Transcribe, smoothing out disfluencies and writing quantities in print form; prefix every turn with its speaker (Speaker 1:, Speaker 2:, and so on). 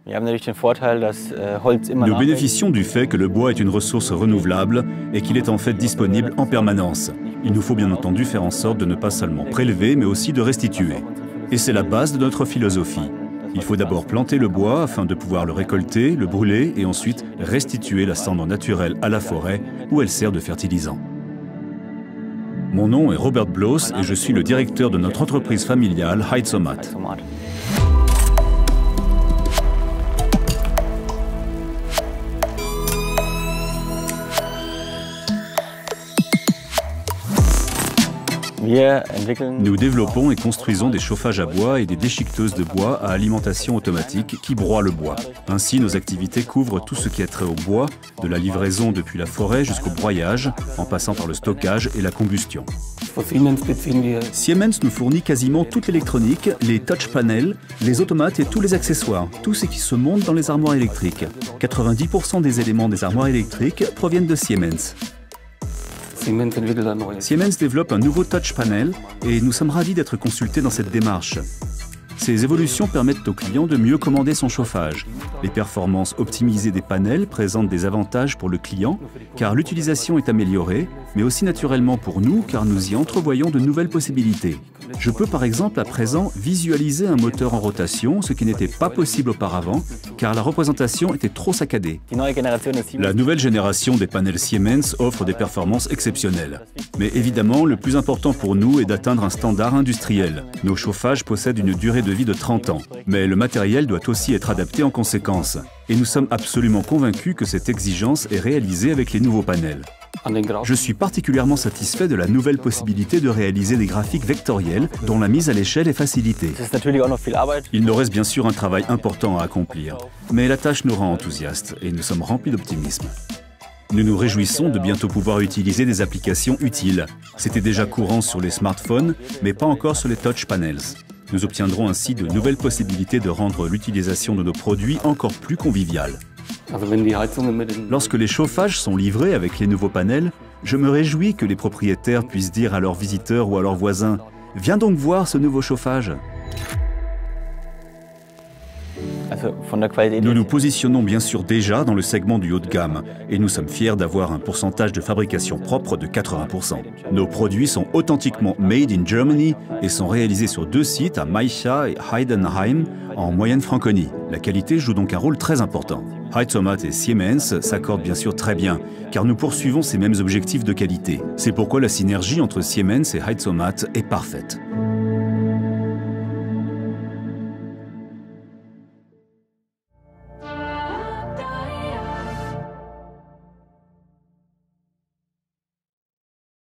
Speaker 1: Nous bénéficions du fait que le bois est une ressource renouvelable et qu'il est en fait disponible en permanence. Il nous faut bien entendu faire en sorte de ne pas seulement prélever, mais aussi de restituer. Et c'est la base de notre philosophie. Il faut d'abord planter le bois afin de pouvoir le récolter, le brûler et ensuite restituer la cendre naturelle à la forêt où elle sert de fertilisant. Mon nom est Robert Bloss et je suis le directeur de notre entreprise familiale Heizomat. Nous développons et construisons des chauffages à bois et des déchiqueteuses de bois à alimentation automatique qui broient le bois. Ainsi, nos activités couvrent tout ce qui est trait au bois, de la livraison depuis la forêt jusqu'au broyage, en passant par le stockage et la combustion. Siemens nous fournit quasiment toute l'électronique, les touch panels, les automates et tous les accessoires, tout ce qui se monte dans les armoires électriques. 90% des éléments des armoires électriques proviennent de Siemens. Siemens développe un nouveau touch panel et nous sommes ravis d'être consultés dans cette démarche. Ces évolutions permettent aux clients de mieux commander son chauffage. Les performances optimisées des panels présentent des avantages pour le client car l'utilisation est améliorée, mais aussi naturellement pour nous car nous y entrevoyons de nouvelles possibilités. Je peux par exemple à présent visualiser un moteur en rotation, ce qui n'était pas possible auparavant car la représentation était trop saccadée. La nouvelle génération des panels Siemens offre des performances exceptionnelles. Mais évidemment, le plus important pour nous est d'atteindre un standard industriel. Nos chauffages possèdent une durée de vie de 30 ans, mais le matériel doit aussi être adapté en conséquence. Et nous sommes absolument convaincus que cette exigence est réalisée avec les nouveaux panels. Je suis particulièrement satisfait de la nouvelle possibilité de réaliser des graphiques vectoriels dont la mise à l'échelle est facilitée. Il nous reste bien sûr un travail important à accomplir, mais la tâche nous rend enthousiastes et nous sommes remplis d'optimisme. Nous nous réjouissons de bientôt pouvoir utiliser des applications utiles. C'était déjà courant sur les smartphones, mais pas encore sur les touch panels. Nous obtiendrons ainsi de nouvelles possibilités de rendre l'utilisation de nos produits encore plus conviviale. Lorsque les chauffages sont livrés avec les nouveaux panels, je me réjouis que les propriétaires puissent dire à leurs visiteurs ou à leurs voisins « Viens donc voir ce nouveau chauffage !» Nous nous positionnons bien sûr déjà dans le segment du haut de gamme et nous sommes fiers d'avoir un pourcentage de fabrication propre de 80%. Nos produits sont authentiquement made in Germany et sont réalisés sur 2 sites à Maicha et Heidenheim en Moyenne-Franconie. La qualité joue donc un rôle très important. Heizomat et Siemens s'accordent bien sûr très bien car nous poursuivons ces mêmes objectifs de qualité. C'est pourquoi la synergie entre Siemens et Heizomat est parfaite.